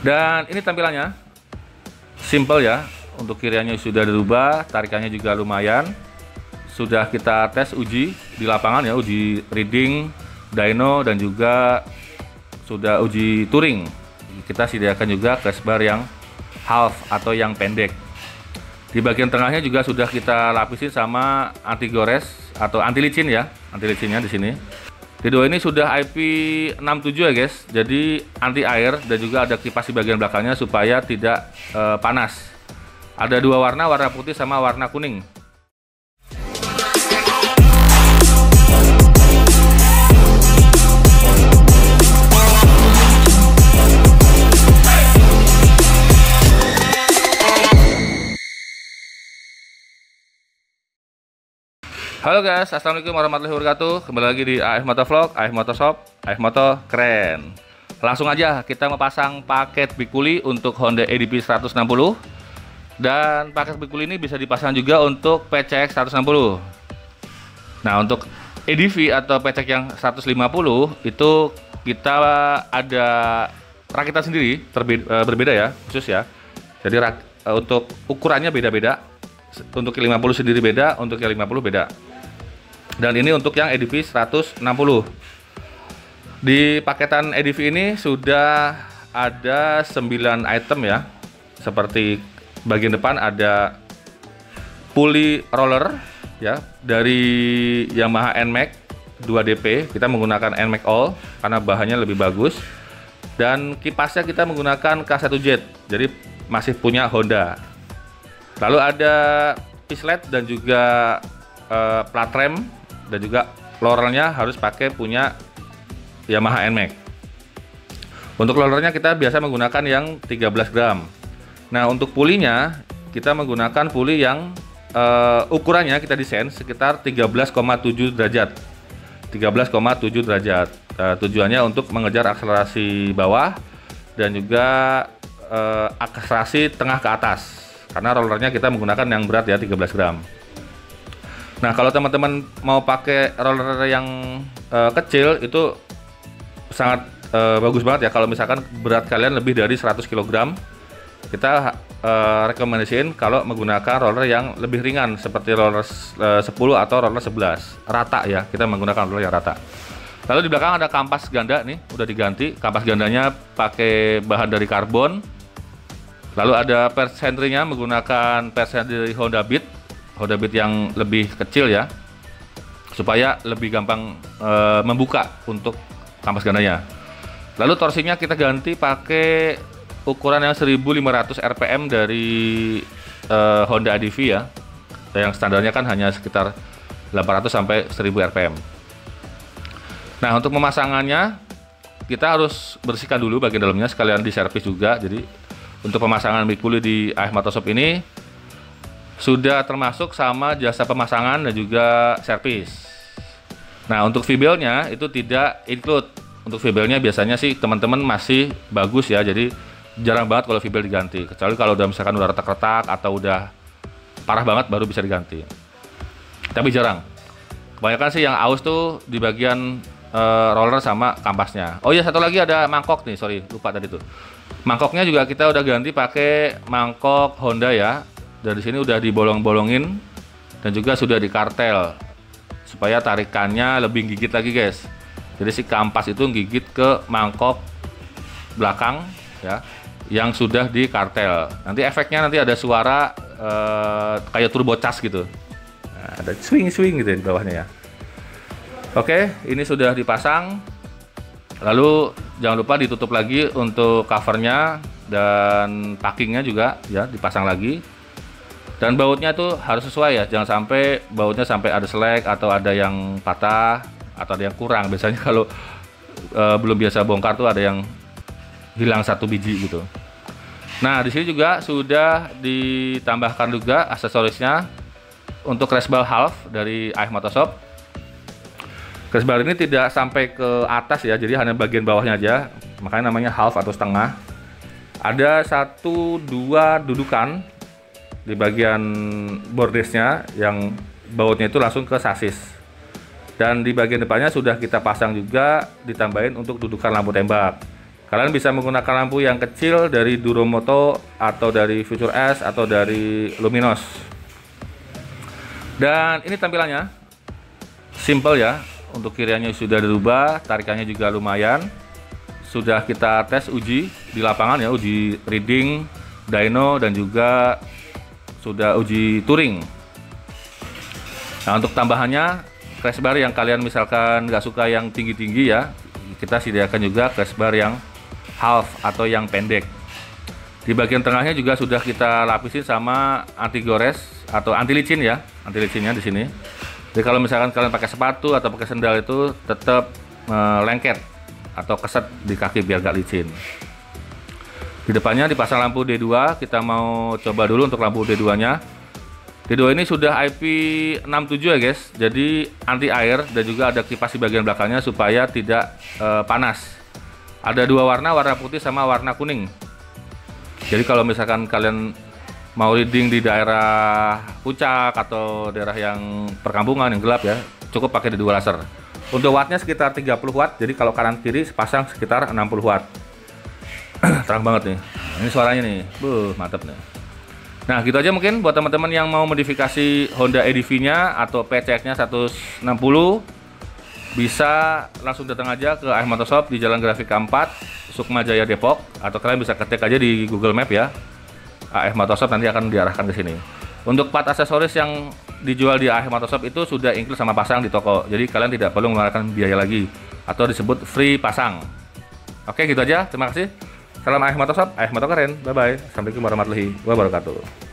Dan ini tampilannya simple ya. Untuk kiriannya sudah dirubah, tarikannya juga lumayan. Sudah kita tes uji di lapangan ya, uji reading, dyno, dan juga sudah uji touring. Kita sediakan juga cashbar yang half atau yang pendek. Di bagian tengahnya juga sudah kita lapisin sama anti gores atau anti licin ya, anti licinnya di sini. Di2 ini sudah IP67 ya guys, jadi anti air, dan juga ada kipas di bagian belakangnya supaya tidak panas. Ada dua warna, warna putih sama warna kuning. Halo guys, assalamualaikum warahmatullahi wabarakatuh. Kembali lagi di AF Motovlog, AF Motoshop, AF Moto keren. Langsung aja kita mau pasang paket bikuli untuk Honda EDV 160. Dan paket bikuli ini bisa dipasang juga untuk PCX 160. Nah, untuk EDV atau PCX yang 150 itu kita ada rakitan sendiri, berbeda ya, khusus ya. Jadi untuk ukurannya beda-beda. Untuk yang 50 sendiri beda, untuk yang 50 beda. Dan ini untuk yang EDV 160. Di paketan EDV ini sudah ada 9 item ya. Seperti bagian depan ada pulley roller ya, dari Yamaha NMAX 2DP. Kita menggunakan NMAX All karena bahannya lebih bagus. Dan kipasnya kita menggunakan K1Z, jadi masih punya Honda. Lalu ada pislet dan juga plat rem, dan juga rollernya harus pakai punya Yamaha NMAX. Untuk rollernya kita biasa menggunakan yang 13 gram. Nah, untuk pulinya kita menggunakan puli yang ukurannya kita desain sekitar 13,7 derajat. 13,7 derajat. Tujuannya untuk mengejar akselerasi bawah dan juga akselerasi tengah ke atas. Karena rollernya kita menggunakan yang berat ya, 13 gram. Nah, kalau teman-teman mau pakai roller yang kecil itu sangat bagus banget ya. Kalau misalkan berat kalian lebih dari 100 kg, kita rekomendasiin kalau menggunakan roller yang lebih ringan seperti roller 10 atau roller 11 rata ya. Kita menggunakan roller yang rata. Lalu di belakang ada kampas ganda nih, udah diganti. Kampas gandanya pakai bahan dari karbon. Lalu ada pers handle-nya menggunakan pers handle dari Honda Beat yang lebih kecil ya, supaya lebih gampang membuka untuk kampas gandanya. Lalu torsinya kita ganti pakai ukuran yang 1500 rpm dari Honda EDV ya. Yang standarnya kan hanya sekitar 800 sampai 1000 rpm. Nah, untuk pemasangannya kita harus bersihkan dulu bagian dalamnya, sekalian diservis juga. Jadi untuk pemasangan bikuli di AF Motoshop ini sudah termasuk sama jasa pemasangan dan juga servis. Nah, untuk V-belnya itu tidak include. Untuk V-belnya biasanya sih teman-teman masih bagus ya, jadi jarang banget kalau V-bel diganti. Kecuali kalau udah misalkan udah retak-retak atau udah parah banget baru bisa diganti. Tapi jarang. Kebanyakan sih yang aus tuh di bagian roller sama kampasnya. Oh iya, satu lagi ada mangkok nih, sorry lupa tadi tuh. Mangkoknya juga kita udah ganti pakai mangkok Honda ya. Dari sini udah dibolong-bolongin dan juga sudah dikartel supaya tarikannya lebih gigit lagi guys. Jadi si kampas itu gigit ke mangkok belakang ya, yang sudah dikartel. Nanti efeknya nanti ada suara kayak turbo cas gitu. Nah, ada swing-swing gitu di bawahnya ya. Oke, ini sudah dipasang. Lalu jangan lupa ditutup lagi untuk covernya, dan packingnya juga ya dipasang lagi. Dan bautnya tuh harus sesuai ya, jangan sampai bautnya sampai ada selek atau ada yang patah atau ada yang kurang. Biasanya kalau belum biasa bongkar tuh ada yang hilang satu biji gitu. Nah, di sini juga sudah ditambahkan juga aksesorisnya untuk crash bar half dari AF Motoshop. Crash bar ini tidak sampai ke atas ya, jadi hanya bagian bawahnya aja, makanya namanya half atau setengah. Ada 1-2 dudukan di bagian bordesnya yang bautnya itu langsung ke sasis. Dan di bagian depannya sudah kita pasang juga, ditambahin untuk dudukan lampu tembak. Kalian bisa menggunakan lampu yang kecil dari Duromoto atau dari Future S atau dari Luminos. Dan ini tampilannya simple ya. Untuk kiriannya sudah dirubah, tarikannya juga lumayan. Sudah kita tes uji di lapangan ya, uji reading, dyno, dan juga sudah uji touring. Nah, untuk tambahannya crash bar yang kalian misalkan nggak suka yang tinggi-tinggi ya, kita sediakan juga crash bar yang half atau yang pendek. Di bagian tengahnya juga sudah kita lapisin sama anti gores atau anti licin ya, anti licinnya di sini. Jadi kalau misalkan kalian pakai sepatu atau pakai sendal itu tetap lengket atau keset di kaki biar gak licin. Di depannya dipasang lampu D2, kita mau coba dulu untuk lampu D2-nya. D2 ini sudah IP67 ya guys, jadi anti air dan juga ada kipas di bagian belakangnya supaya tidak panas. Ada dua warna putih sama warna kuning. Jadi kalau misalkan kalian mau reading di daerah puncak atau daerah yang perkampungan yang gelap ya, cukup pakai D2 laser. Untuk wattnya sekitar 30 watt, jadi kalau kanan kiri sepasang sekitar 60 watt. Terang banget nih. Ini suaranya nih, mantap nih. Nah gitu aja mungkin buat teman-teman yang mau modifikasi Honda EDV-nya atau PCX-nya 160, bisa langsung datang aja ke AF Motorshop di Jalan Grafika 4, Sukma Jaya, Depok, atau kalian bisa ketik aja di Google Map ya. AF Motorshop nanti akan diarahkan ke sini. Untuk part aksesoris yang dijual di AF Motorshop itu sudah include sama pasang di toko. Jadi kalian tidak perlu mengeluarkan biaya lagi atau disebut free pasang. Oke, gitu aja. Terima kasih. Salam AF Motorshop, AF Motor keren. Bye bye. Assalamualaikum warahmatullahi wabarakatuh.